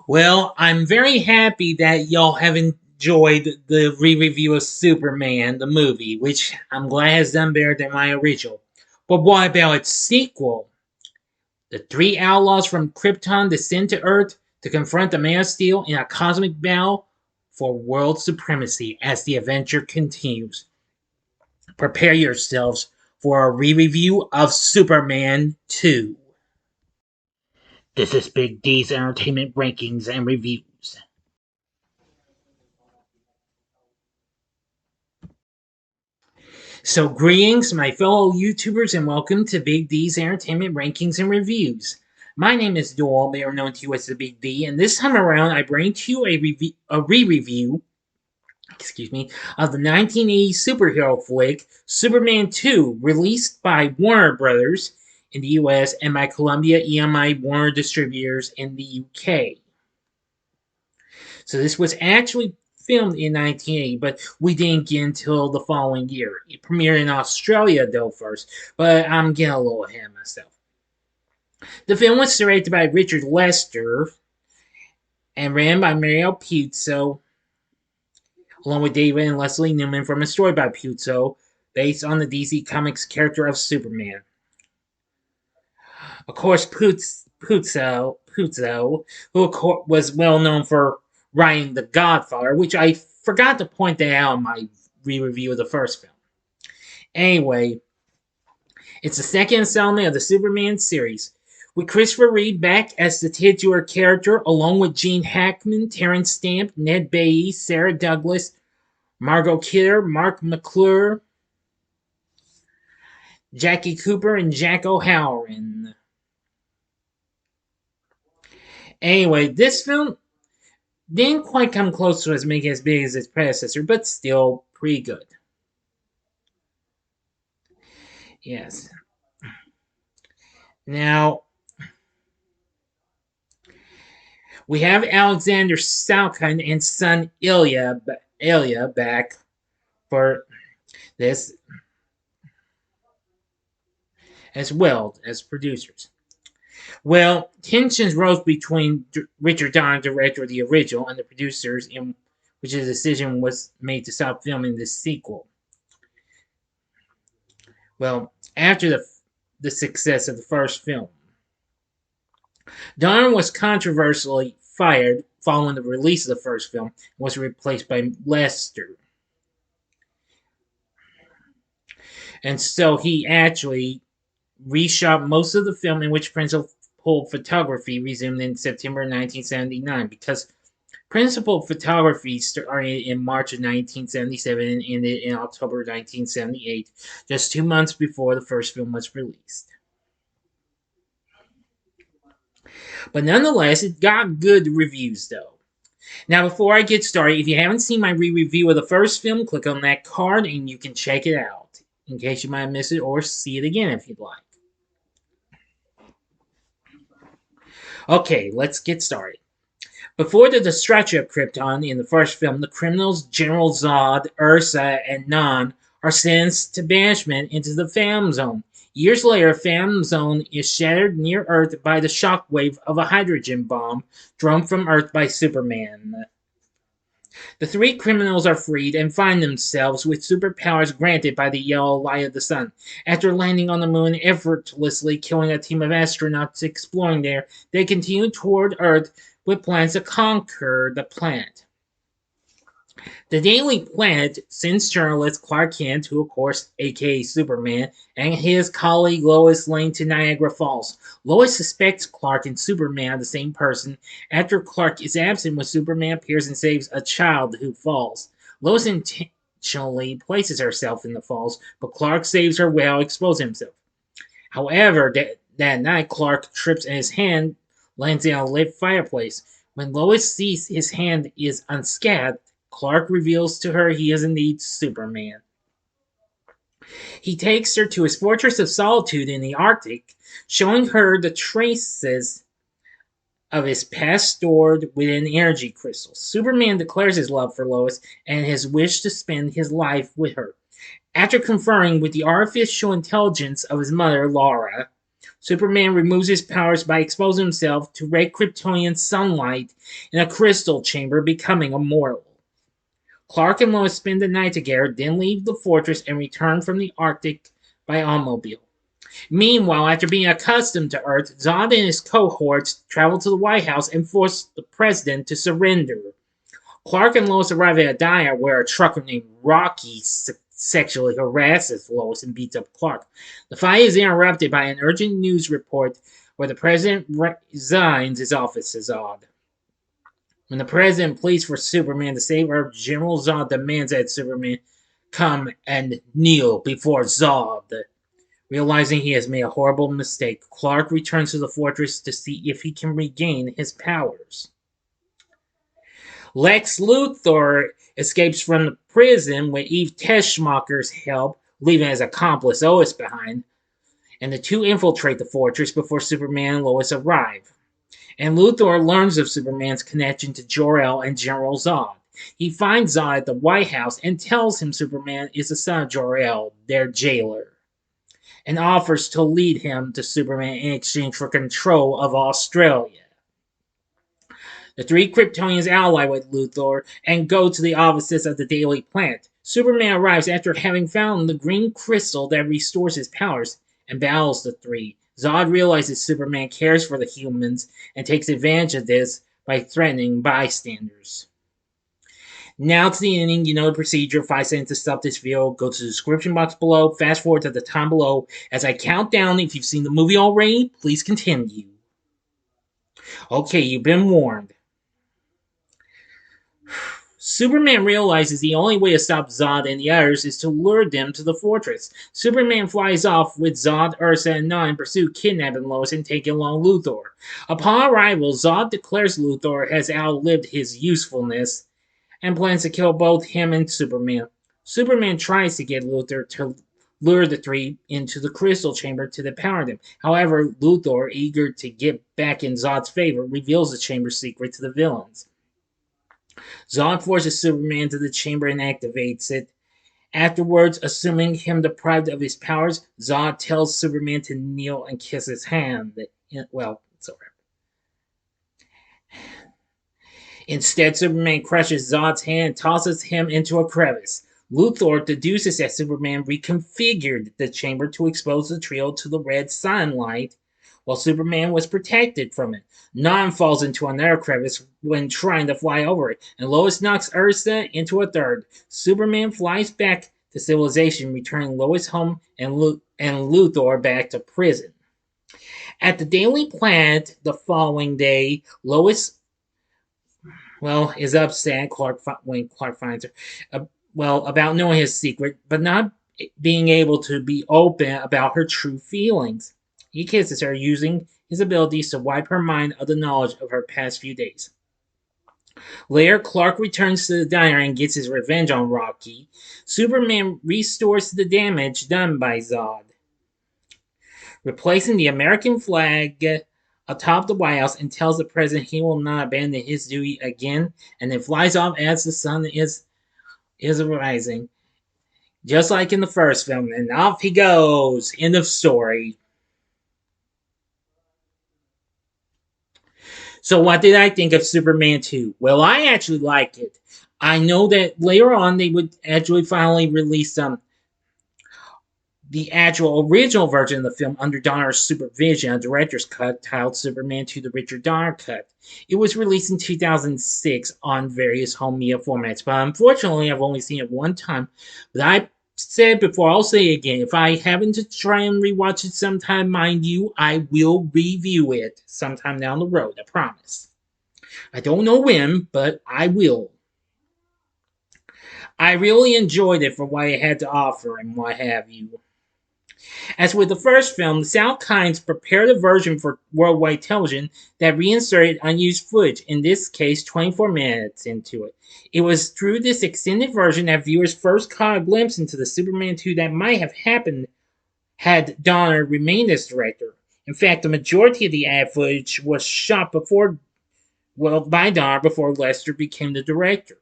Well, I'm very happy that y'all have enjoyed the re-review of Superman, the movie, which I'm glad has done better than my original. But what about its sequel? The three outlaws from Krypton descend to Earth to confront the Man of Steel in a cosmic battle for world supremacy as the adventure continues. Prepare yourselves for a re-review of Superman 2. This is Big D's Entertainment Rankings and Reviews. So, greetings, my fellow YouTubers, and welcome to Big D's Entertainment Rankings and Reviews. My name is Doyle, better known to you as the Big D, and this time around I bring to you a re-review, of the 1980 superhero flick Superman 2, released by Warner Brothers in the US and by Columbia EMI Warner Distributors in the UK. So this was actually filmed in 1980, but we didn't get until the following year. It premiered in Australia though first, but I'm getting a little ahead of myself. The film was directed by Richard Lester and ran by Mario Puzo, along with David and Leslie Newman, from a story by Puzo, based on the DC Comics character of Superman. Of course, Puzo, who of course was well known for writing The Godfather, which I forgot to point that out in my re-review of the first film. Anyway, it's the second installment of the Superman series, with Christopher Reeve back as the titular character, along with Gene Hackman, Terrence Stamp, Ned Beatty, Sarah Douglas, Margot Kidder, Marc McClure, Jackie Cooper, and Jack O'Halloran. Anyway, this film didn't quite come close to making as big as its predecessor, but still pretty good. Yes. Now, we have Alexander Salkind and son Ilya back for this, as well as producers. Well, tensions rose between Richard Donner, director of the original, and the producers, in which a decision was made to stop filming the sequel. Well, after the success of the first film, Donner was controversially fired following the release of the first film and was replaced by Lester. And so he actually reshot most of the film, in which principal photography resumed in September 1979, because principal photography started in March of 1977 and ended in October 1978, just 2 months before the first film was released. But nonetheless, it got good reviews though. Now, before I get started, if you haven't seen my re-review of the first film, click on that card and you can check it out, in case you might miss it or see it again if you'd like. Okay, let's get started. Before the destruction of Krypton in the first film, the criminals General Zod, Ursa, and Nan are sentenced to banishment into the Phantom Zone. Years later, Phantom Zone is shattered near Earth by the shockwave of a hydrogen bomb thrown from Earth by Superman. The three criminals are freed and find themselves with superpowers granted by the yellow light of the sun. After landing on the moon, effortlessly killing a team of astronauts exploring there, they continue toward Earth with plans to conquer the planet. The Daily Planet sends journalist Clark Kent, who of course, aka Superman, and his colleague Lois Lane to Niagara Falls. Lois suspects Clark and Superman are the same person. After Clark is absent when Superman appears and saves a child who falls. Lois intentionally places herself in the falls, but Clark saves her while exposing himself. However, that night Clark trips and his hand lands in a lit fireplace. When Lois sees his hand is unscathed, Clark reveals to her he is indeed Superman. He takes her to his fortress of solitude in the Arctic, showing her the traces of his past stored within energy crystals. Superman declares his love for Lois and his wish to spend his life with her. After conferring with the artificial intelligence of his mother, Laura, Superman removes his powers by exposing himself to red Kryptonian sunlight in a crystal chamber, becoming immortal. Clark and Lois spend the night together, then leave the fortress and return from the Arctic by automobile. Meanwhile, after being accustomed to Earth, Zod and his cohorts travel to the White House and force the president to surrender. Clark and Lois arrive at a diner where a trucker named Rocky sexually harasses Lois and beats up Clark. The fight is interrupted by an urgent news report where the president resigns his office to Zod. When the president pleads for Superman to save Earth, General Zod demands that Superman come and kneel before Zod. Realizing he has made a horrible mistake, Clark returns to the fortress to see if he can regain his powers. Lex Luthor escapes from the prison with Eve Teschmacher's help, leaving his accomplice Lois behind, and the two infiltrate the fortress before Superman and Lois arrive. And Luthor learns of Superman's connection to Jor-El and General Zod. He finds Zod at the White House and tells him Superman is the son of Jor-El, their jailer, and offers to lead him to Superman in exchange for control of Australia. The three Kryptonians ally with Luthor and go to the offices of the Daily Planet. Superman arrives after having found the green crystal that restores his powers and battles the three. Zod realizes Superman cares for the humans and takes advantage of this by threatening bystanders. Now to the ending, you know the procedure. 5 seconds to stop this video. Go to the description box below. Fast forward to the time below. As I count down, if you've seen the movie already, please continue. Okay, you've been warned. Superman realizes the only way to stop Zod and the others is to lure them to the fortress. Superman flies off with Zod, Ursa, and None in pursuit, kidnapping Lois and taking along Luthor. Upon arrival, Zod declares Luthor has outlived his usefulness and plans to kill both him and Superman. Superman tries to get Luthor to lure the three into the crystal chamber to depower them. However, Luthor, eager to get back in Zod's favor, reveals the chamber's secret to the villains. Zod forces Superman to the chamber and activates it. Afterwards, assuming him deprived of his powers, Zod tells Superman to kneel and kiss his hand. Well, it's over. Instead, Superman crushes Zod's hand and tosses him into a crevice. Luthor deduces that Superman reconfigured the chamber to expose the trio to the red sunlight, while Superman was protected from it. None falls into another crevice when trying to fly over it, and Lois knocks Ursa into a third. Superman flies back to civilization, returning Lois home and Luthor back to prison. At the Daily Planet the following day, Lois is upset when Clark finds her. About knowing his secret, but not being able to be open about her true feelings. He kisses her, using his abilities to wipe her mind of the knowledge of her past few days. Later, Clark returns to the diner and gets his revenge on Rocky. Superman restores the damage done by Zod, replacing the American flag atop the White House, and tells the president he will not abandon his duty again, and then flies off as the sun is rising, just like in the first film, and off he goes. End of story. So what did I think of Superman 2? Well, I actually liked it. I know that later on they would actually finally release the actual original version of the film under Donner's supervision, a director's cut titled Superman 2: The Richard Donner Cut. It was released in 2006 on various home media formats, but unfortunately I've only seen it one time. But I said before, I'll say it again, if I happen to try and rewatch it sometime, mind you, I will review it sometime down the road, I promise. I don't know when, but I will. I really enjoyed it for what it had to offer and what have you. As with the first film, the Salkinds prepared a version for worldwide television that reinserted unused footage, in this case 24 minutes into it. It was through this extended version that viewers first caught a glimpse into the Superman 2 that might have happened had Donner remained as director. In fact, the majority of the ad footage was shot by Donner before Lester became the director.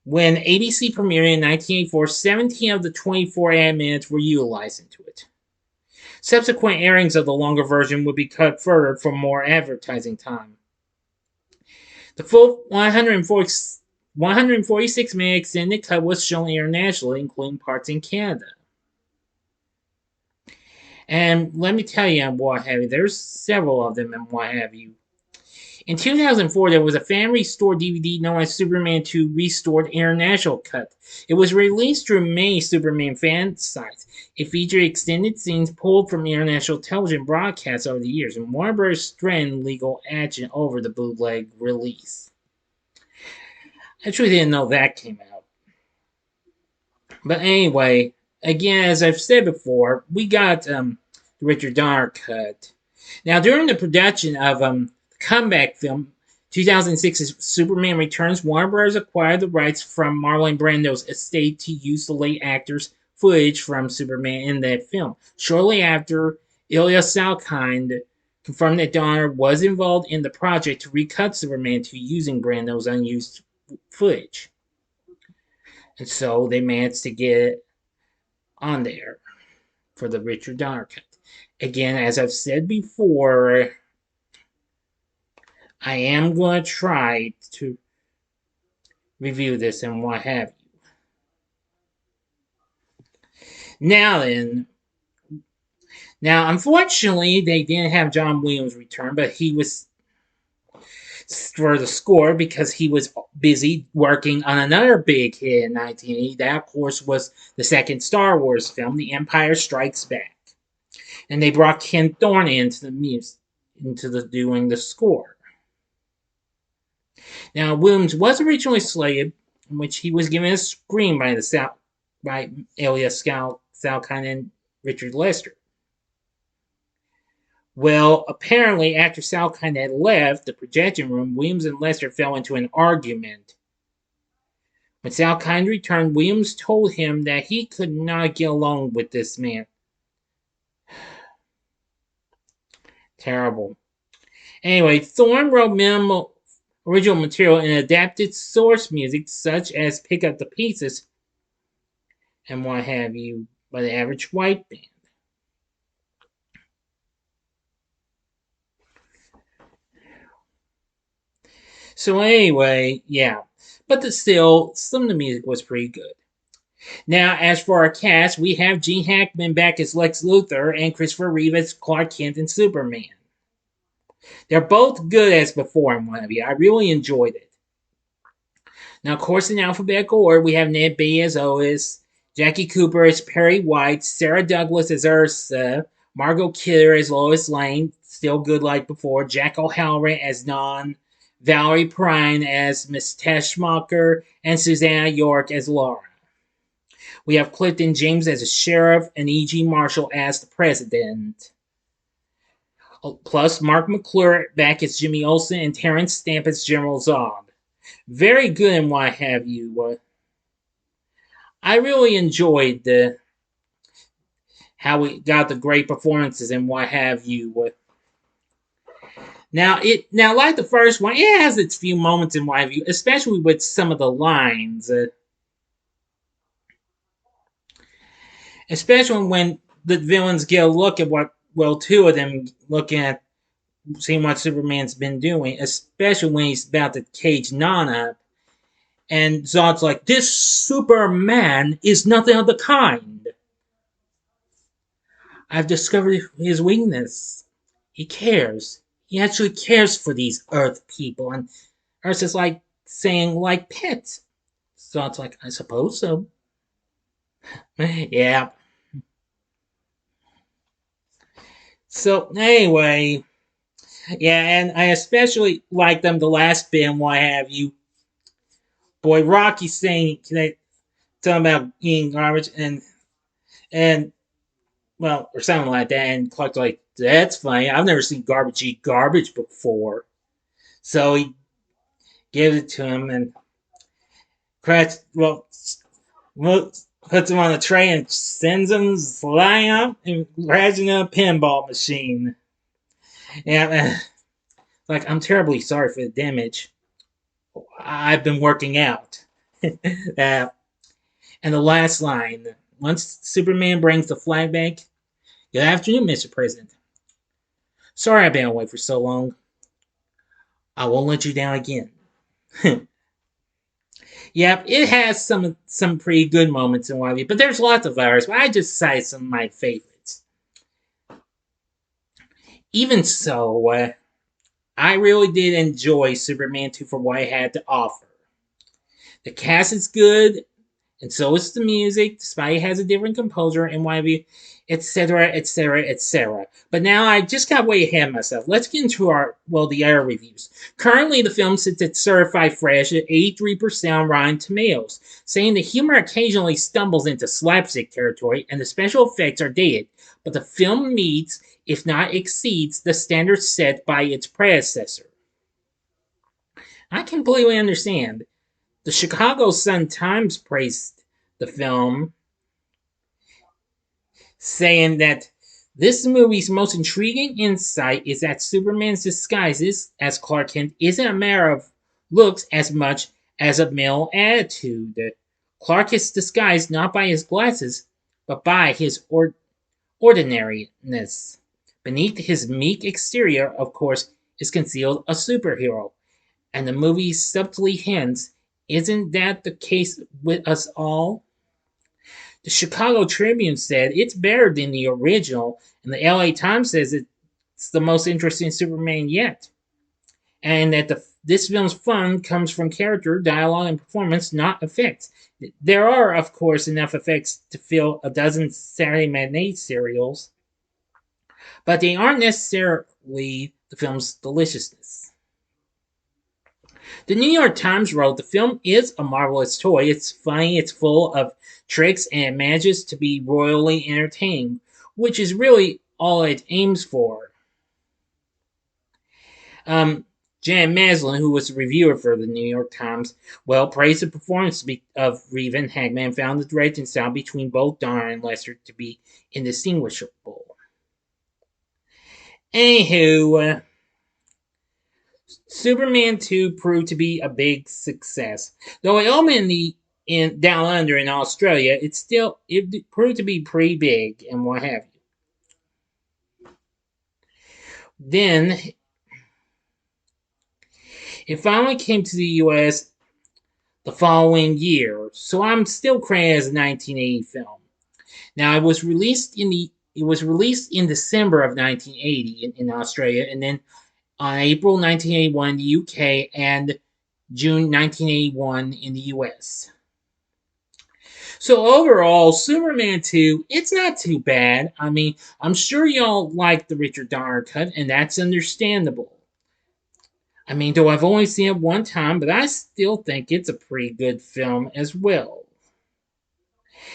When ABC premiered in 1984, 17 of the 24 ad minutes were utilized into it. Subsequent airings of the longer version would be cut further for more advertising time. The full 146-minute extended cut was shown internationally, including parts in Canada. And let me tell you, what have you, there's several of them and what have you. In 2004, there was a fan restored DVD known as Superman 2 Restored International Cut. It was released through many Superman fan sites. It featured extended scenes pulled from international television broadcasts over the years, and Warner Bros. Threatened legal action over the bootleg release. I truly didn't know that came out. But anyway, again, as I've said before, we got the Richard Donner cut. Now, during the production of the comeback film, 2006's Superman Returns, Warner Bros. Acquired the rights from Marlon Brando's estate to use the late actor's footage from Superman in that film. Shortly after, Ilya Salkind confirmed that Donner was involved in the project to recut Superman 2 using Brando's unused footage. And so they managed to get it on there for the Richard Donner cut. Again, as I've said before, I am going to try to review this and what have you. Now then, unfortunately, they didn't have John Williams return, but he was for the score because he was busy working on another big hit in 1980. That, of course, was the second Star Wars film, The Empire Strikes Back. And they brought Ken Thorne into doing the score. Now, Williams was originally slated, in which he was given a screen by Ilya Salkind and Richard Lester. Well, apparently, after Salkind had left the projection room, Williams and Lester fell into an argument. When Salkind returned, Williams told him that he could not get along with this man. Terrible. Anyway, Thorne wrote minimal original material and adapted source music, such as Pick Up the Pieces and what have you, by the Average White Band. So anyway, yeah. But still, some of the music was pretty good. Now, as for our cast, we have Gene Hackman back as Lex Luthor and Christopher Reeve as Clark Kent and Superman. They're both good as before and what have you. I really enjoyed it. Now, of course, in alphabetical order, we have Ned Beatty as Otis, Jackie Cooper as Perry White, Sarah Douglas as Ursa, Margot Kidder as Lois Lane, still good like before, Jack O'Halloran as Non, Valerie Prine as Miss Teschmacher, and Susanna York as Laura. We have Clifton James as a sheriff and E.G. Marshall as the president. Plus Marc McClure back as Jimmy Olsen and Terrence Stamp as General Zod. Very good and what have you. I really enjoyed how we got the great performances and what have you. Now, like the first one, it has its few moments and what have you, especially with some of the lines. Especially when the villains get a look at two of them looking at seeing what Superman's been doing, especially when he's about to cage Non up. And Zod's like, this Superman is nothing of the kind. I've discovered his weakness. He cares. He actually cares for these Earth people. And Earth is like saying, like pets. Zod's like, I suppose so. Yeah. So, anyway. Yeah, and I especially like them the last bit and what have you. Boy, Rocky saying, talking about eating garbage and well, or something like that. And Clark's like, that's funny. I've never seen garbage eat garbage before. So he gives it to him and puts him on a tray and sends him flying up and crashing in a pinball machine. Yeah, like, I'm terribly sorry for the damage. I've been working out. And the last line, once Superman brings the flag back, Good afternoon, Mr. President. Sorry I've been away for so long. I won't let you down again. Yep, it has some pretty good moments in one but there's lots of others. But I just cite some of my favorites. Even so, I really did enjoy Superman 2 for what it had to offer. The cast is good, and so is the music, despite it has a different composer and what have you, etc., etc., etc. But now I just got way ahead of myself. Let's get into the other reviews. Currently, the film sits at certified fresh at 83% on Rotten Tomatoes, saying the humor occasionally stumbles into slapstick territory and the special effects are dated, but the film meets, if not exceeds, the standards set by its predecessor. I completely understand. The Chicago Sun-Times praised the film, saying that this movie's most intriguing insight is that Superman's disguises as Clark Kent isn't a matter of looks as much as a male attitude. Clark is disguised not by his glasses, but by his ordinariness. Beneath his meek exterior, of course, is concealed a superhero, and the movie subtly hints, isn't that the case with us all? The Chicago Tribune said it's better than the original, and the LA Times says it's the most interesting Superman yet. And that this film's fun comes from character, dialogue, and performance, not effects. There are, of course, enough effects to fill a dozen Saturday matinee serials, but they aren't necessarily the film's deliciousness. The New York Times wrote, the film is a marvelous toy. It's funny, it's full of tricks, and it manages to be royally entertaining, which is really all it aims for. Jan Maslin, who was a reviewer for the New York Times, praised the performance of Reeve and Hackman, found the directing style between both Donner and Lester to be indistinguishable. Anywho, Superman 2 proved to be a big success. Though it opened in Down Under in Australia, it proved to be pretty big and what have you. Then it finally came to the US the following year, so I'm still credited as a 1980 film. Now it was released in December of 1980 in Australia, and then on April 1981 in the UK and June 1981 in the US. So overall, Superman 2, it's not too bad. I mean, I'm sure y'all like the Richard Donner cut, and that's understandable. I mean, though I've only seen it one time, but I still think it's a pretty good film as well.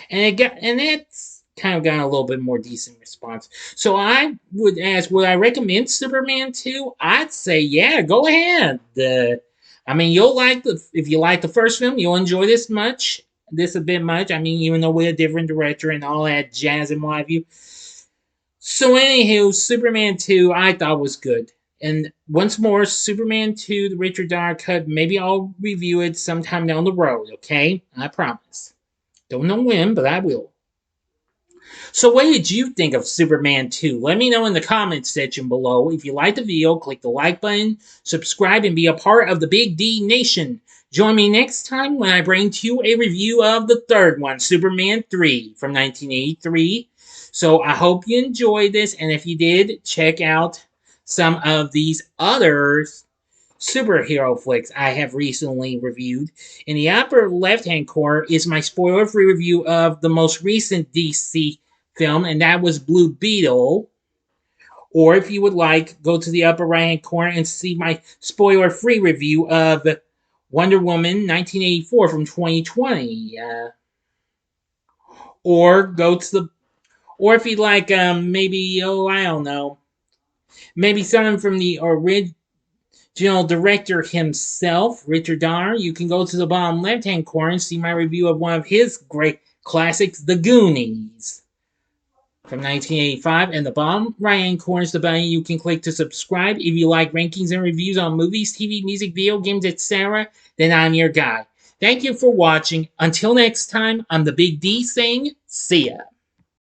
And it's kind of gotten a little bit more decent response. So I would ask, would I recommend Superman 2? I'd say, yeah, go ahead. I mean, if you like the first film, you'll enjoy this a bit much. I mean, even though we're a different director and all that jazz and what have you. So anywho, Superman 2, I thought was good. And once more, Superman 2, the Richard Donner cut, maybe I'll review it sometime down the road, okay? I promise. Don't know when, but I will. So what did you think of Superman 2? Let me know in the comments section below. If you liked the video, click the like button, subscribe, and be a part of the Big D Nation. Join me next time when I bring to you a review of the third one, Superman 3 from 1983. So I hope you enjoyed this, and if you did, check out some of these other superhero flicks I have recently reviewed. In the upper left-hand corner is my spoiler-free review of the most recent DC film, and that was Blue Beetle. Or if you would like, go to the upper right-hand corner and see my spoiler-free review of Wonder Woman 1984 from 2020. Or if you'd like, maybe, I don't know, maybe something from the original director himself, Richard Donner, you can go to the bottom left-hand corner and see my review of one of his great classics, The Goonies, from 1985. And the bottom right-hand corner is the button you can click to subscribe. If you like rankings and reviews on movies, TV, music, video games, etc., then I'm your guy. Thank you for watching. Until next time, I'm the Big D saying, see ya.